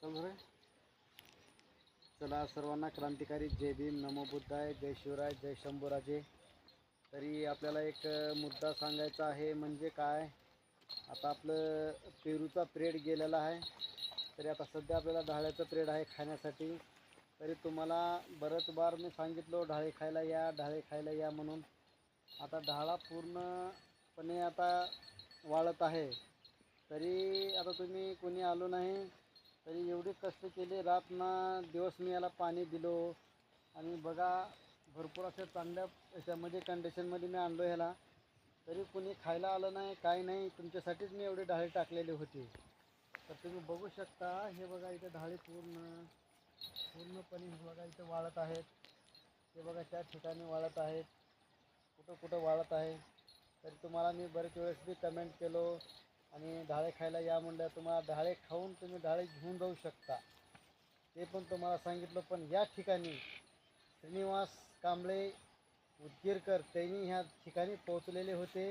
चल चला सर्वांना क्रांतिकारी जय भीम, नमो बुद्धाय, जय शिवराय, जय शंभूराजे. तरी आपल्याला एक मुद्दा सांगायचा आहे. म्हणजे काय, आता आपलं पेरूचा पिरियड गेलेला आहे. तरी आता सध्या आपल्याला ढाळ्याचं पिरियड आहे खाण्यासाठी. तरी तुम्हाला बरंच बार मी सांगितलो ढाळे खायला या, ढाळे खायला या म्हणून. आता ढाळा पूर्णपणे आता वाळत आहे. तरी आता तुम्ही कोणी आलो नाही. तरी एवढे कष्ट केले, रात ना दिवस मी याला पाणी दिलो. आणि बघा भरपूर असे चांगल्या याच्यामध्ये कंडिशनमध्ये मी आणलो ह्याला. तरी कोणी खायला आलं नाही, काय नाही. तुमच्यासाठीच मी एवढे ढाळे टाकलेले होते. तर तुम्ही बघू शकता, हे बघा इथे ढाळे पूर्णपणे हे बघा इथे वाळत आहेत. हे बघा त्या ठिकाणी वाळत आहेत, कुठं कुठं वाळत आहे. तरी तुम्हाला मी बरेच वेळेस बी कमेंट केलो आणि ढाळे खायला या म्हणलं. तुम्हाला ढाळे खाऊन तुम्ही ढाळे घेऊन जाऊ शकता, ते पण तुम्हाला सांगितलं. पण या ठिकाणी श्रीनिवास कांबळे उदगीरकर त्यांनी ह्या ठिकाणी पोहोचलेले होते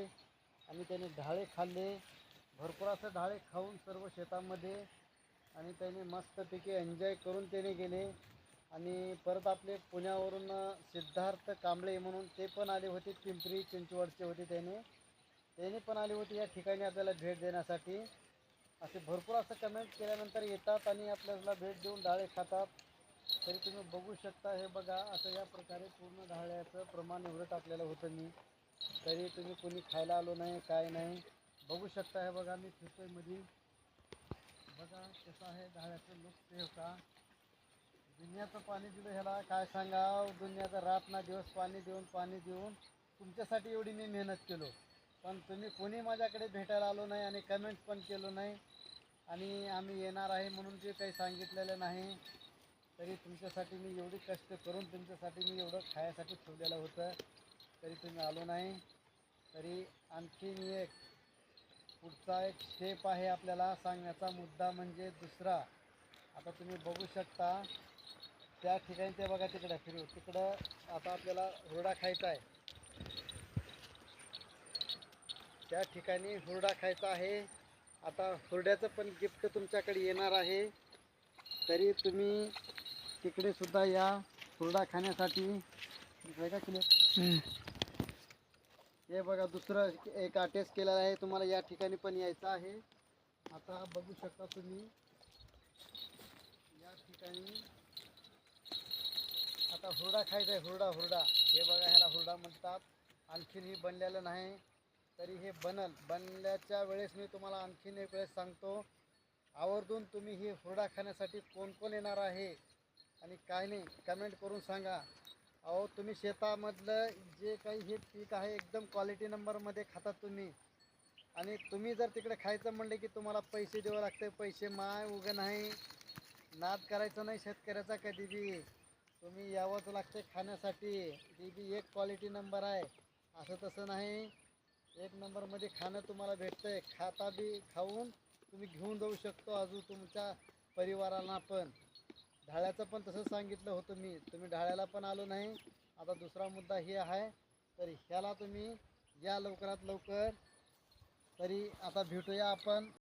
आणि त्यांनी ढाळे खाल्ले. भरपूर असं ढाळे खाऊन सर्व शेतामध्ये, आणि त्यांनी मस्तपैकी एन्जॉय करून त्याने गेले. आणि परत आपले पुण्यावरून सिद्धार्थ कांबळे म्हणून ते पण आले होते, पिंपरी चिंचवडचे होते. त्याने पण आले होते या ठिकाणी आपल्याला भेट देण्यासाठी. असे भरपूर असं कमेंट केल्यानंतर येतात आणि आपल्याला भेट देऊन ढाळे खातात. तरी तुम्ही बघू शकता, हे बघा असं या प्रकारे पूर्ण ढाळ्याचं प्रमाण एवढं टाकलेलं होतं मी. तरी तुम्ही कोणी खायला आलो नाही, काय नाही. बघू शकता, हे बघा मी फिरतोय मध्ये. बघा कसं आहे ढाळ्याचं लुक ते का. दुनियाचं पाणी दिलं ह्याला, काय सांगावं. दुनियाचं रात ना दिवस पाणी देऊन तुमच्यासाठी एवढी मी मेहनत केलो. पण तुम्ही कोणी माझ्याकडे भेटायला आलो नाही आणि कमेंट पण केलं नाही. आणि आम्ही येणार आहे म्हणून जे काही सांगितलेलं नाही. तरी तुमच्यासाठी मी एवढी कष्ट करून तुमच्यासाठी मी एवढं खाण्यासाठी ठेवलेलं होतं, तरी तुम्ही आलो नाही. तरी आणखीन एक पुढचा एक स्टेप आहे आपल्याला सांगण्याचा मुद्दा, म्हणजे दुसरा. आता तुम्ही बघू शकता त्या ठिकाणी, ते बघा तिकडं फिरू, तिकडं आता आपल्याला हुरडा खायचा आहे. त्या ठिकाणी हुरडा खायचा आहे. आता हुरड्याचं पण गिफ्ट तुमच्याकडे येणार आहे. तरी तुम्ही तिकडे सुद्धा या हुरडा खाण्यासाठी. का क्लिअर, हे बघा दुसरं एक अटॅच केलेलं आहे. तुम्हाला या ठिकाणी पण यायचं आहे. आता बघू शकता तुम्ही या ठिकाणी. आता हुरडा खायचा आहे, हुरडा. हे बघा ह्याला हुरडा म्हणतात. आणखीन ही बनलेलं नाही. तरी हे बनल्याच्या वेळेस मी तुम्हाला आणखीन एक वेळेस सांगतो. आवर्जून तुम्ही ही हुरडा खाण्यासाठी कोण कोण येणार आहे आणि काय नाही कमेंट करून सांगा. अहो तुम्ही शेतामधलं जे काही हे पीक आहे एकदम क्वालिटी नंबरमध्ये खातात तुम्ही. आणि तुम्ही जर तिकडे खायचं म्हणले की तुम्हाला पैसे द्यावं लागते. पैसे माय उगं नाही, नाद करायचं नाही शेतकऱ्याचा कधी बी. तुम्ही यावंच लागते खाण्यासाठी. ती बी एक क्वालिटी नंबर आहे, असं तसं नाही. एक नंबरमध्ये खाणं तुम्हाला भेटतंय. खाऊन तुम्ही घेऊन जाऊ शकतो अजून तुमच्या परिवाराला पण. ढाळ्याचं पण तसंच सांगितलं होतं मी, तुम्ही ढाळ्याला पण आलो नाही. आता दुसरा मुद्दा हे आहे, तर ह्याला तुम्ही या लवकरात लवकर. तरी आता भेटूया आपण.